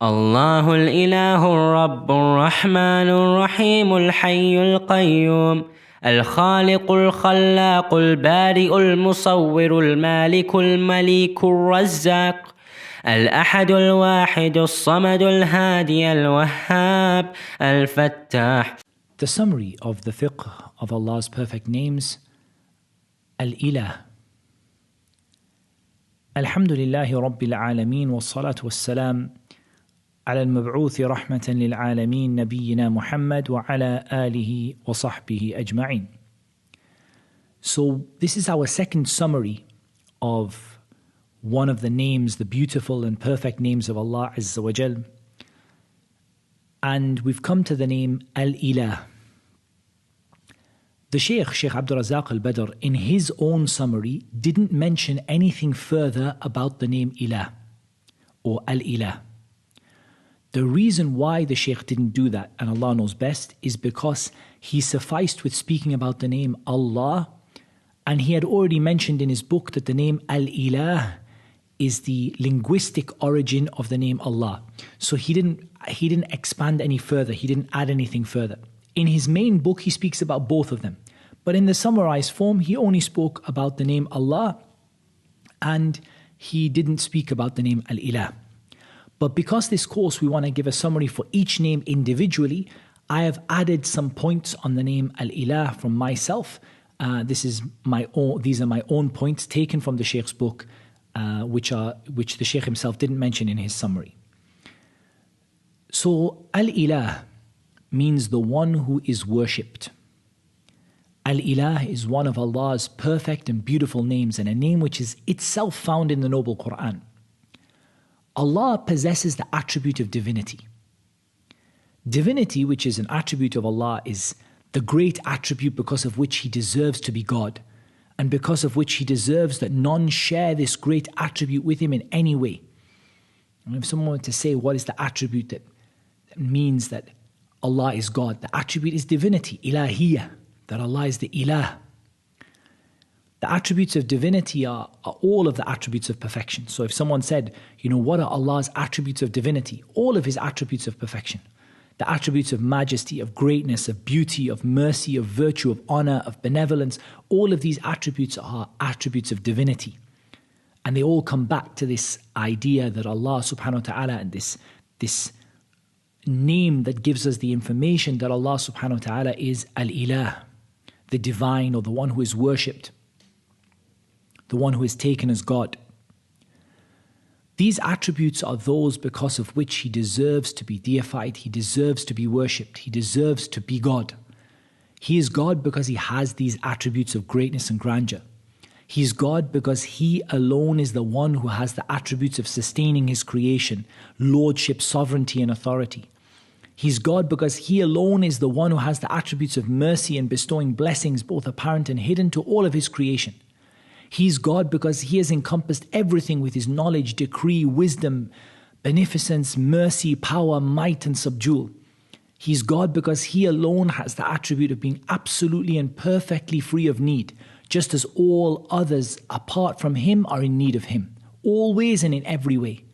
الله الإله الرب الرحمن الرحيم الحي القيوم الخالق الخلاق البارئ المصور المالك المليك الرزاق الأحد الواحد الصمد الهادي الوهاب الفتاح. The summary of the fiqh of Allah's perfect names. Al-Ilah. Alhamdulillahi Rabbil Alameen wa salatu wa salam ala al-mab'uthi rahmatan lil alameen nabiyyina Muhammad wa ala alihi wa sahbihi ajma'in. So this is our second summary of one of the names, the beautiful and perfect names of Allah Azza wa Jal. And we've come to the name Al-Ilah. The Sheikh Abdul Razak al-Badr, in his own summary, didn't mention anything further about the name Ilah or Al-Ilah. The reason why the Sheikh didn't do that, and Allah knows best, is because he sufficed with speaking about the name Allah, and he had already mentioned in his book that the name Al-Ilah is the linguistic origin of the name Allah. So he didn't expand any further, he didn't add anything further. In his main book, he speaks about both of them. But in the summarized form, he only spoke about the name Allah, and he didn't speak about the name Al-Ilah. But because this course, we want to give a summary for each name individually, I have added some points on the name Al-Ilah from myself. These are my own points taken from the Shaykh's book, which the Shaykh himself didn't mention in his summary. So Al-Ilah means the one who is worshipped. Al-Ilah is one of Allah's perfect and beautiful names, and a name which is itself found in the Noble Quran. Allah possesses the attribute of divinity. Divinity, which is an attribute of Allah, is the great attribute because of which He deserves to be God, and because of which He deserves that none share this great attribute with Him in any way. And if someone were to say, what is the attribute that means that Allah is God? The attribute is divinity, ilahiyah, that Allah is the ilah. The attributes of divinity are all of the attributes of perfection. So if someone said, what are Allah's attributes of divinity? All of His attributes of perfection. The attributes of majesty, of greatness, of beauty, of mercy, of virtue, of honor, of benevolence, all of these attributes are attributes of divinity. And they all come back to this idea that Allah subhanahu wa ta'ala, and this name that gives us the information that Allah subhanahu wa ta'ala is Al-Ilah, the divine, or the one who is worshipped, the one who is taken as God. These attributes are those because of which He deserves to be deified, He deserves to be worshipped, He deserves to be God. He is God because He has these attributes of greatness and grandeur. He is God because He alone is the one who has the attributes of sustaining His creation, lordship, sovereignty, and authority. He's God because He alone is the one who has the attributes of mercy and bestowing blessings, both apparent and hidden, to all of His creation. He's God because He has encompassed everything with His knowledge, decree, wisdom, beneficence, mercy, power, might, and subdue. He's God because He alone has the attribute of being absolutely and perfectly free of need, just as all others apart from Him are in need of Him, always and in every way.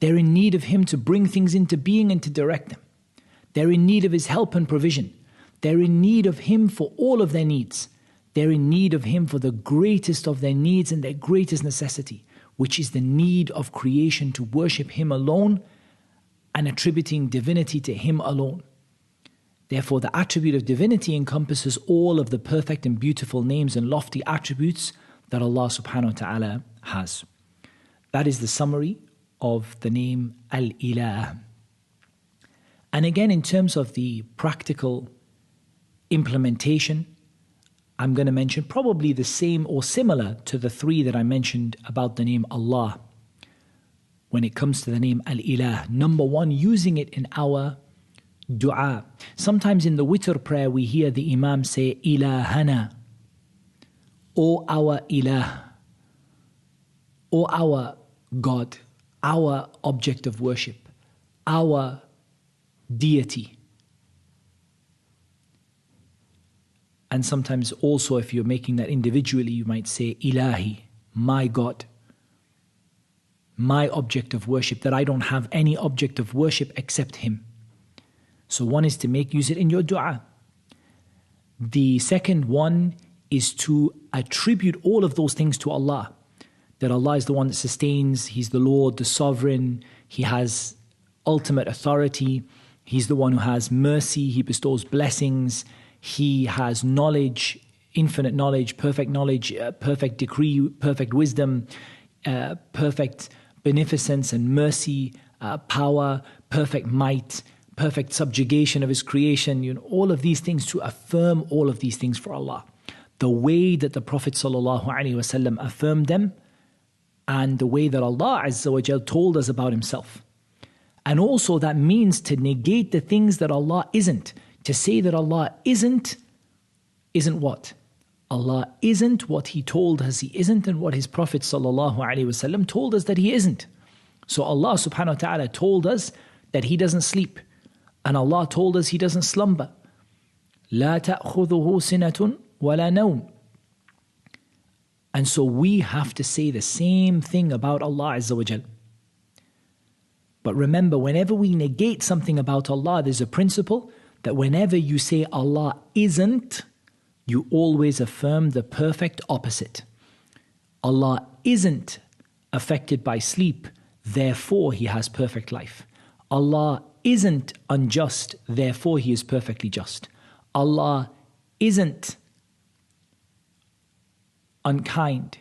They're in need of Him to bring things into being and to direct them. They're in need of His help and provision. They're in need of Him for all of their needs. They're in need of Him for the greatest of their needs and their greatest necessity, which is the need of creation to worship Him alone and attributing divinity to Him alone. Therefore, the attribute of divinity encompasses all of the perfect and beautiful names and lofty attributes that Allah subhanahu wa ta'ala has. That is the summary of the name Al-Ilah. And again, in terms of the practical implementation, I'm going to mention probably the same or similar to the three that I mentioned about the name Allah. When it comes to the name Al-Ilah, number one, using it in our dua. Sometimes in the witr prayer, we hear the Imam say, Ilahana, O our Ilah, O our God, our object of worship, our deity. And sometimes also, if you're making that individually, you might say, Ilahi, my God. my object of worship, that I don't have any object of worship except Him. So one is to use it in your dua. The second one is to attribute all of those things to Allah. That Allah is the one that sustains, He's the Lord, the Sovereign, He has ultimate authority, He's the one who has mercy, He bestows blessings, He has knowledge, infinite knowledge, perfect decree, perfect wisdom, perfect beneficence and mercy, power, perfect might, perfect subjugation of His creation, all of these things, to affirm all of these things for Allah. The way that the Prophet ﷺ affirmed them, and the way that Allah Azza wa Jal told us about Himself. And also that means to negate the things that Allah isn't. To say that Allah isn't what? Allah isn't what He told us He isn't, and what His Prophet ﷺ told us that He isn't. So Allah subhanahu wa ta'ala told us that He doesn't sleep. And Allah told us He doesn't slumber. لا تأخذه سنة ولا نوم. And so we have to say the same thing about Allah Azza wa Jal. But remember, whenever we negate something about Allah, there's a principle that whenever you say Allah isn't, you always affirm the perfect opposite. Allah isn't affected by sleep, therefore He has perfect life. Allah isn't unjust, therefore He is perfectly just. Allah isn't unkind,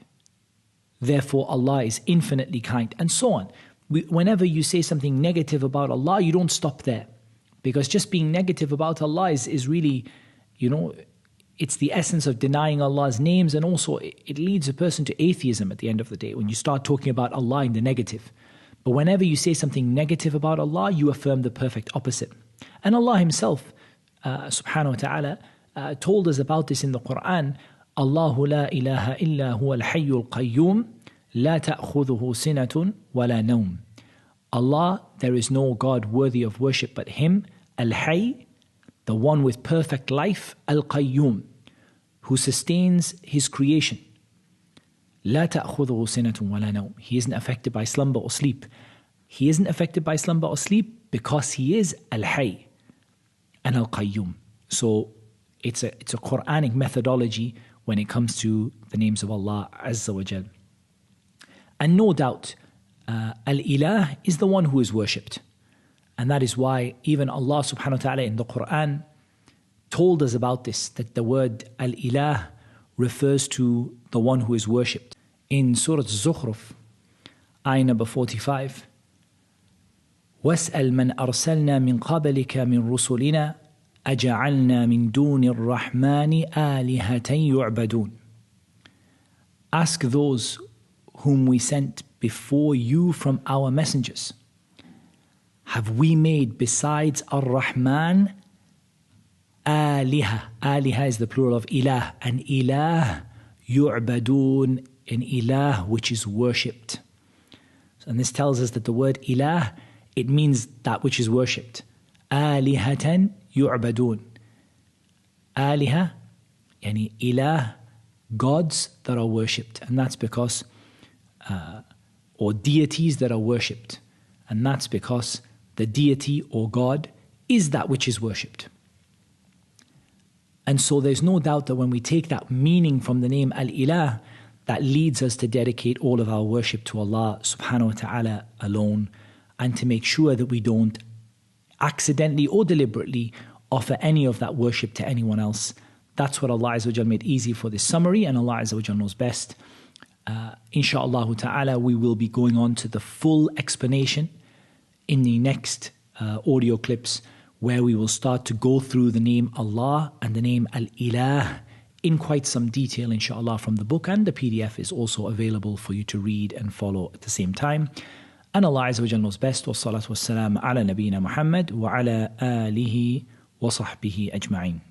therefore Allah is infinitely kind, and so on. Whenever you say something negative about Allah, you don't stop there. Because just being negative about Allah is really, it's the essence of denying Allah's names, and also it leads a person to atheism at the end of the day when you start talking about Allah in the negative. But whenever you say something negative about Allah, you affirm the perfect opposite. And Allah Himself, subhanahu wa ta'ala, told us about this in the Quran. Allahu la ilaha illa huwa al-hayyul qayyum, la ta'khudhuhu sinatun wa la nawm. Allah, there is no God worthy of worship but Him, al-hayy, the one with perfect life, al-qayyum, who sustains His creation. La ta'khudhuhu sinatun wa la nawm. He isn't affected by slumber or sleep. He isn't affected by slumber or sleep because He is al-hayy and al-qayyum. So it's a Quranic methodology when it comes to the names of Allah Azza wa Jal. And no doubt, al-ilah is the one who is worshipped. And that is why even Allah subhanahu wa ta'ala in the Quran told us about this, that the word al-ilah refers to the one who is worshipped. In Surah Zukhruf, ayah number 45, وَاسْأَلْ مَنْ أَرْسَلْنَا مِنْ قَبْلِكَ مِنْ رُسُلِنَا أَجَعَلْنَا مِنْ دُونِ الرَّحْمَنِ آلِهَةً يُعْبَدُونَ. Ask those whom we sent before you from our messengers. Have we made besides Ar-Rahman Aliha? Aliha is the plural of ilah. An ilah yu'badun, an ilah which is worshipped. And this tells us that the word ilah, it means that which is worshipped. Alihatan yu'badun. Aliha, yani ilah, gods that are worshipped. And that's because, or deities that are worshipped. And that's because the deity or God is that which is worshipped. And so there's no doubt that when we take that meaning from the name al-ilah, that leads us to dedicate all of our worship to Allah subhanahu wa ta'ala alone, and to make sure that we don't accidentally or deliberately offer any of that worship to anyone else. That's what Allah Azza wa Jal made easy for this summary, and Allah Azza wa Jal knows best. Insha'Allah ta'ala, we will be going on to the full explanation in the next audio clips, where we will start to go through the name Allah and the name al-ilah in quite some detail, insha'Allah, from the book, and the PDF is also available for you to read and follow at the same time. And Allah Azza wa Jal knows best. Wa salatu wa salam ala nabiyyina Muhammad wa ala alihi wa sahbihi ajma'in.